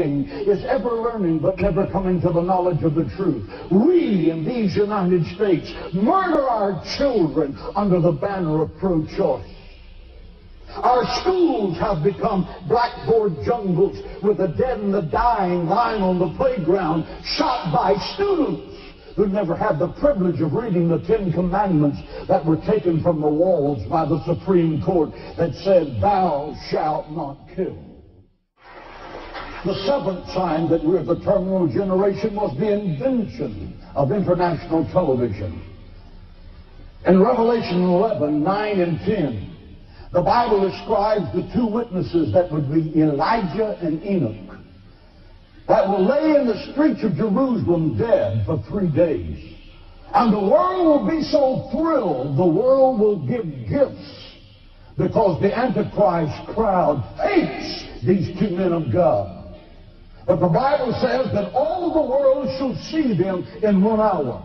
is ever learning but never coming to the knowledge of the truth. We in these United States murder our children under the banner of pro-choice. Our schools have become blackboard jungles with the dead and the dying lying on the playground, shot by students who never had the privilege of reading the Ten Commandments that were taken from the walls by the Supreme Court that said, "Thou shalt not kill." The seventh sign that we're the terminal generation was the invention of international television. In Revelation 11, 9 and 10, the Bible describes the two witnesses that would be Elijah and Enoch, that will lay in the streets of Jerusalem dead for 3 days. And the world will be so thrilled, the world will give gifts, because the Antichrist crowd hates these two men of God. But the Bible says that all the world shall see them in 1 hour.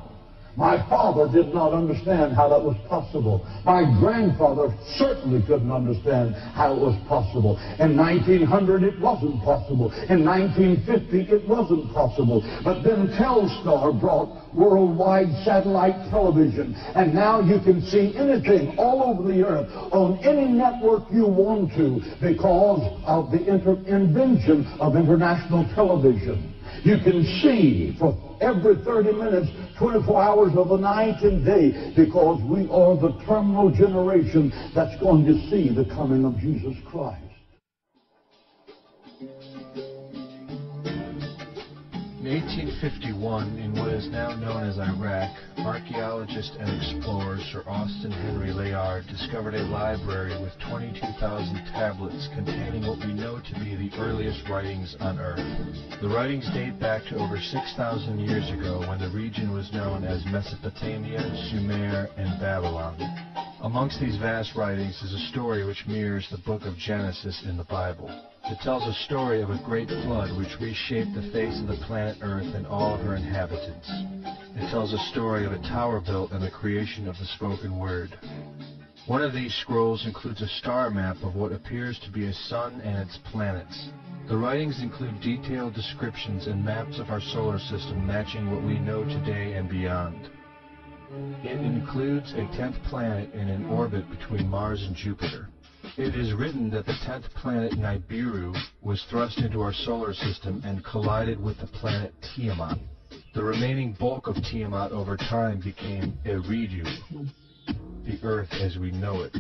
My father did not understand how that was possible. My grandfather certainly couldn't understand how it was possible. In 1900 it wasn't possible. In 1950 it wasn't possible. But then Telstar brought worldwide satellite television. And now you can see anything all over the earth on any network you want to because of the invention of international television. You can see for every 30 minutes, 24 hours of the night and day, because we are the terminal generation that's going to see the coming of Jesus Christ. In 1851, in what is now known as Iraq, archaeologist and explorer Sir Austin Henry Layard discovered a library with 22,000 tablets containing what we know to be the earliest writings on Earth. The writings date back to over 6,000 years ago, when the region was known as Mesopotamia, Sumer, and Babylon. Amongst these vast writings is a story which mirrors the book of Genesis in the Bible. It tells a story of a great flood which reshaped the face of the planet Earth and all of her inhabitants. It tells a story of a tower built and the creation of the spoken word. One of these scrolls includes a star map of what appears to be a sun and its planets. The writings include detailed descriptions and maps of our solar system matching what we know today and beyond. It includes a 10th planet in an orbit between Mars and Jupiter. It is written that the 10th planet, Nibiru, was thrust into our solar system and collided with the planet Tiamat. The remaining bulk of Tiamat over time became Eridu, the Earth as we know it,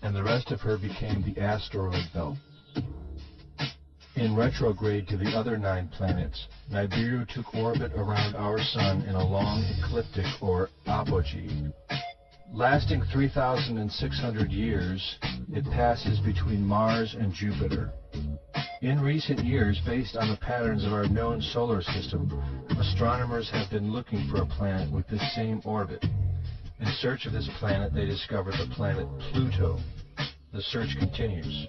and the rest of her became the asteroid belt. In retrograde to the other 9 planets, Nibiru took orbit around our Sun in a long ecliptic or apogee. Lasting 3,600 years, it passes between Mars and Jupiter. In recent years, based on the patterns of our known solar system, astronomers have been looking for a planet with this same orbit. In search of this planet, they discovered the planet Pluto. The search continues.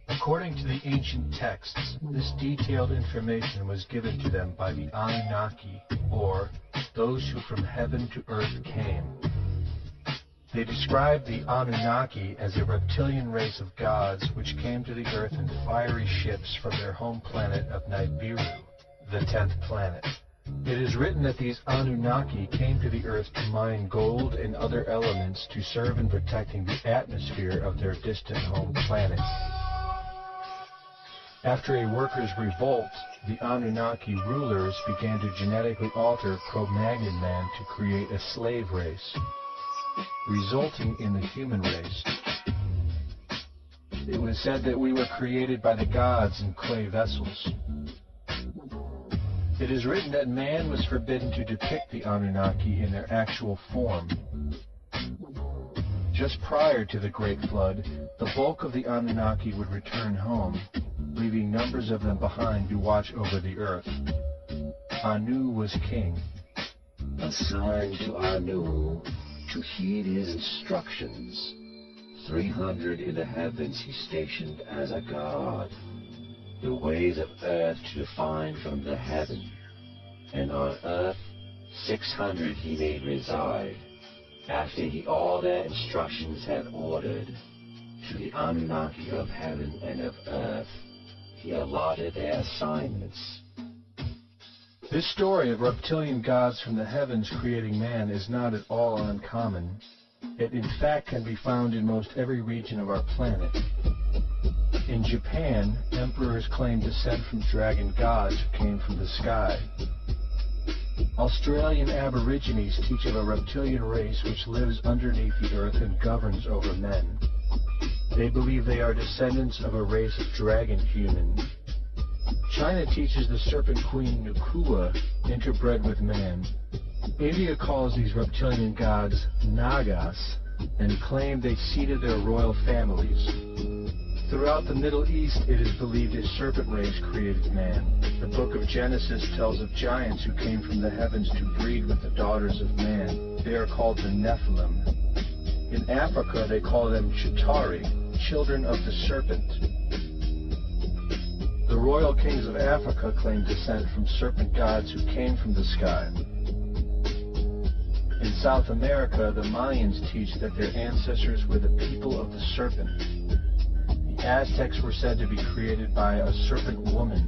According to the ancient texts, this detailed information was given to them by the Anunnaki, or those who from heaven to earth came. They described the Anunnaki as a reptilian race of gods which came to the earth in fiery ships from their home planet of Nibiru, the 10th planet. It is written that these Anunnaki came to the earth to mine gold and other elements to serve in protecting the atmosphere of their distant home planet. After a workers' revolt, the Anunnaki rulers began to genetically alter Cro-Magnon man to create a slave race, resulting in the human race. It was said that we were created by the gods in clay vessels. It is written that man was forbidden to depict the Anunnaki in their actual form. Just prior to the Great Flood, the bulk of the Anunnaki would return home, leaving numbers of them behind to watch over the earth. Anu was king. Assigned to Anu to heed his instructions. 300 in the heavens he stationed as a god, the ways of earth to define from the heaven, and on earth 600 he made reside, after he all their instructions had ordered, To the Anunnaki of heaven and of earth, he allotted their assignments. This story of reptilian gods from the heavens creating man is not at all uncommon. It in fact can be found in most every region of our planet. In Japan, emperors claim descent from dragon gods who came from the sky. Australian Aborigines teach of a reptilian race which lives underneath the earth and governs over men. They believe they are descendants of a race of dragon human. China teaches the serpent queen Nukua interbred with man. India calls these reptilian gods Nagas and claim they seeded their royal families. Throughout the Middle East, it is believed a serpent race created man. The book of Genesis tells of giants who came from the heavens to breed with the daughters of man. They are called the Nephilim. In Africa, they call them Chitari, children of the serpent. The royal kings of Africa claim descent from serpent gods who came from the sky. In South America, the Mayans teach that their ancestors were the people of the serpent. The Aztecs were said to be created by a serpent woman.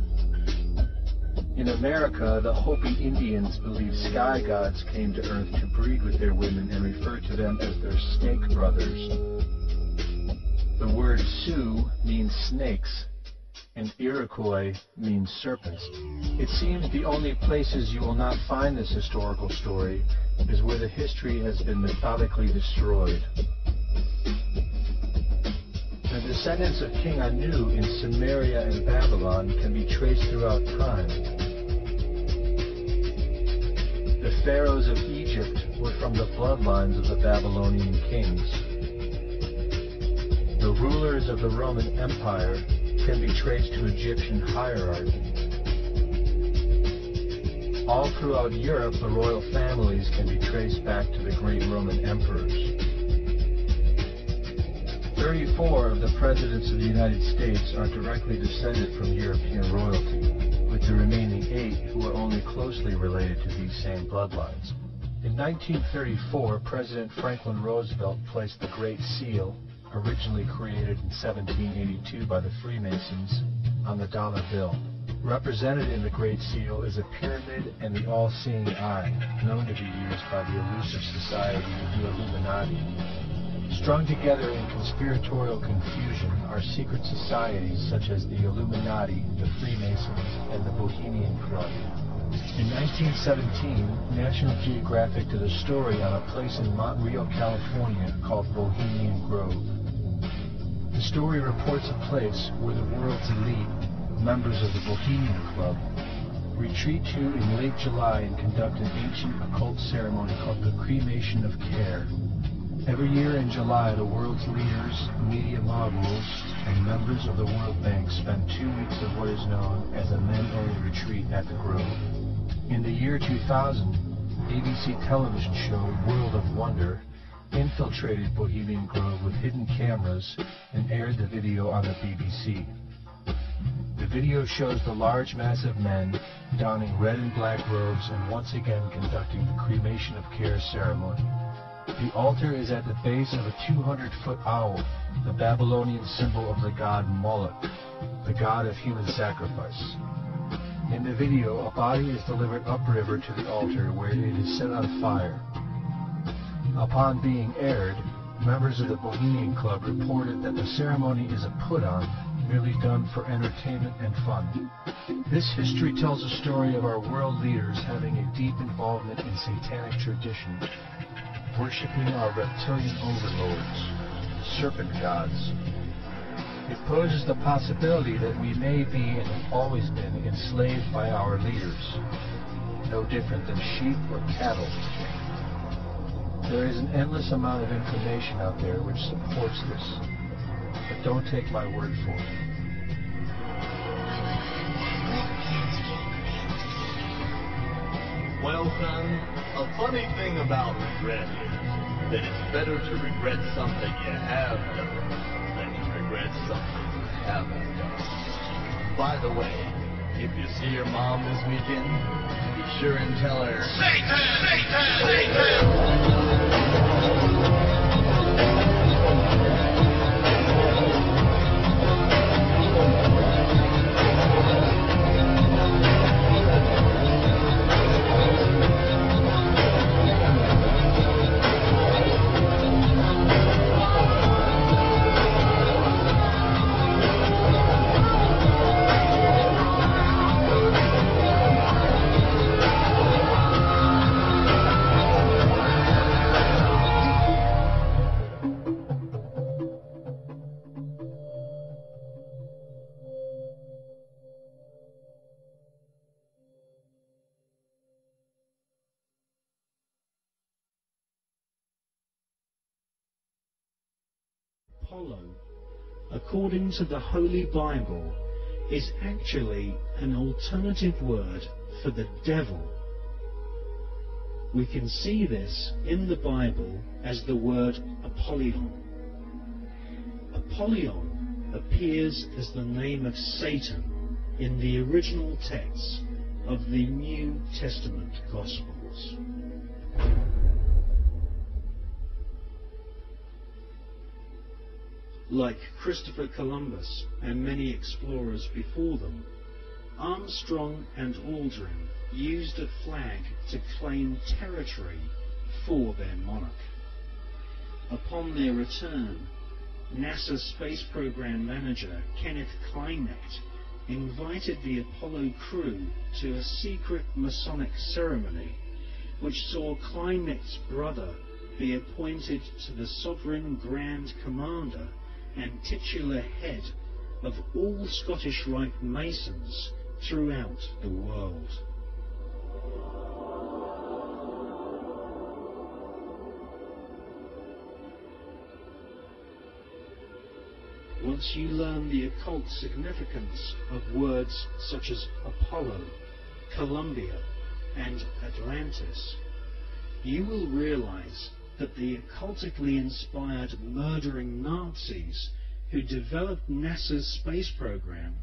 In America, the Hopi Indians believe sky gods came to earth to breed with their women and refer to them as their snake brothers. The word Sioux means snakes, and Iroquois means serpents. It seems the only places you will not find this historical story is where the history has been methodically destroyed. The descendants of King Anu in Sumeria and Babylon can be traced throughout time. The pharaohs of Egypt were from the bloodlines of the Babylonian kings. The rulers of the Roman Empire can be traced to Egyptian hierarchy. All throughout Europe, the royal families can be traced back to the great Roman emperors. 34 of the presidents of the United States are directly descended from European royalty, with the remaining 8 who are only closely related to these same bloodlines. In 1934, President Franklin Roosevelt placed the Great Seal, originally created in 1782 by the Freemasons, on the dollar bill. Represented in the Great Seal is a pyramid and the all-seeing eye, known to be used by the elusive society, the Illuminati. Strung together in conspiratorial confusion are secret societies such as the Illuminati, the Freemasons, and the Bohemian Club. In 1917, National Geographic did a story on a place in Montreal, California called Bohemian Grove. The story reports a place where the world's elite, members of the Bohemian Club, retreat to in late July and conduct an ancient occult ceremony called the Cremation of Care. Every year in July, the world's leaders, media moguls, and members of the World Bank spend 2 weeks of what is known as a men-only retreat at the Grove. In the year 2000, BBC television show World of Wonder infiltrated Bohemian Grove with hidden cameras and aired the video on the BBC. The video shows the large mass of men donning red and black robes and once again conducting the Cremation of Care ceremony. The altar is at the base of a 200-foot owl, the Babylonian symbol of the god Moloch, the god of human sacrifice. In the video, a body is delivered upriver to the altar where it is set on fire. Upon being aired, members of the Bohemian Club reported that the ceremony is a put-on, merely done for entertainment and fun. This history tells a story of our world leaders having a deep involvement in satanic tradition, worshipping our reptilian overlords, serpent gods. It poses the possibility that we may be and have always been enslaved by our leaders, no different than sheep or cattle. There is an endless amount of information out there which supports this, but don't take my word for it. Well, son, a funny thing about regret is that it's better to regret something you have done than to regret something you haven't done. By the way, if you see your mom this weekend, be sure and tell her, Satan! Satan! Satan! Apollo, according to the Holy Bible, is actually an alternative word for the devil. We can see this in the Bible as the word Apollyon. Apollyon appears as the name of Satan in the original texts of the New Testament Gospels. Like Christopher Columbus and many explorers before them, Armstrong and Aldrin used a flag to claim territory for their monarch. Upon their return, NASA Space Program Manager Kenneth Kleinert invited the Apollo crew to a secret Masonic ceremony which saw Kleinert's brother be appointed to the Sovereign Grand Commander and titular head of all Scottish Rite Masons throughout the world. Once you learn the occult significance of words such as Apollo, Columbia, and Atlantis, you will realize that the occultically inspired murdering Nazis who developed NASA's space program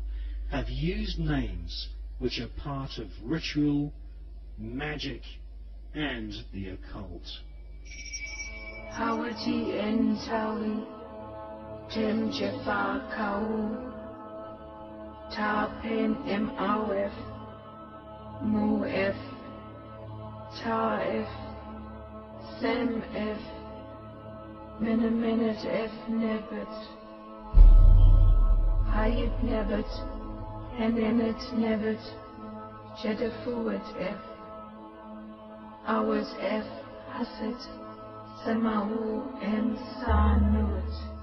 have used names which are part of ritual, magic, and the occult. Hawati Entawi, Tim Jafakau, Tarpin Mawf, Mu'ef, Ta'if, Sem F, Minute F Nebbet, Hayat Nebbet, Henenet Nebbet, Jedafuet F, Hours F Hasid, Samawu and Sanut.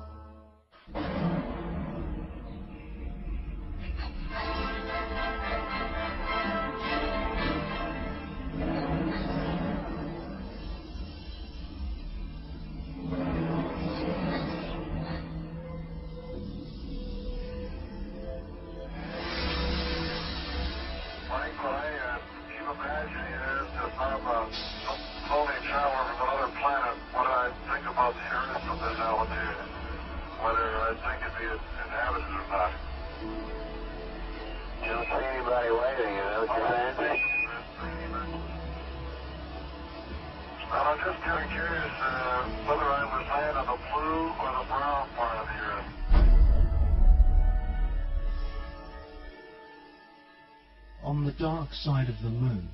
On the dark side of the moon,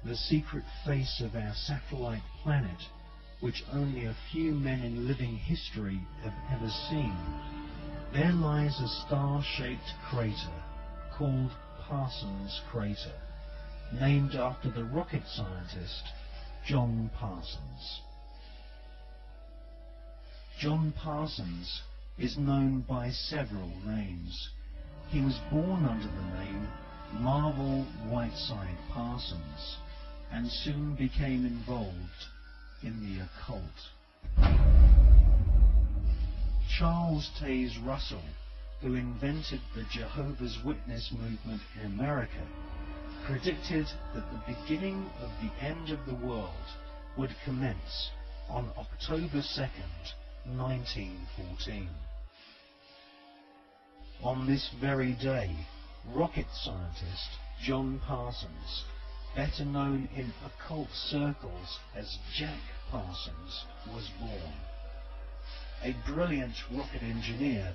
the secret face of our satellite planet, which only a few men in living history have ever seen, there lies a star-shaped crater called Parsons Crater, named after the rocket scientist John Parsons. John Parsons is known by several names. He was born under the name Marvel Whiteside Parsons, and soon became involved in the occult. Charles Taze Russell, who invented the Jehovah's Witness movement in America, predicted that the beginning of the end of the world would commence on October 2nd, 1914. On this very day, rocket scientist John Parsons, better known in occult circles as Jack Parsons, was born. A brilliant rocket engineer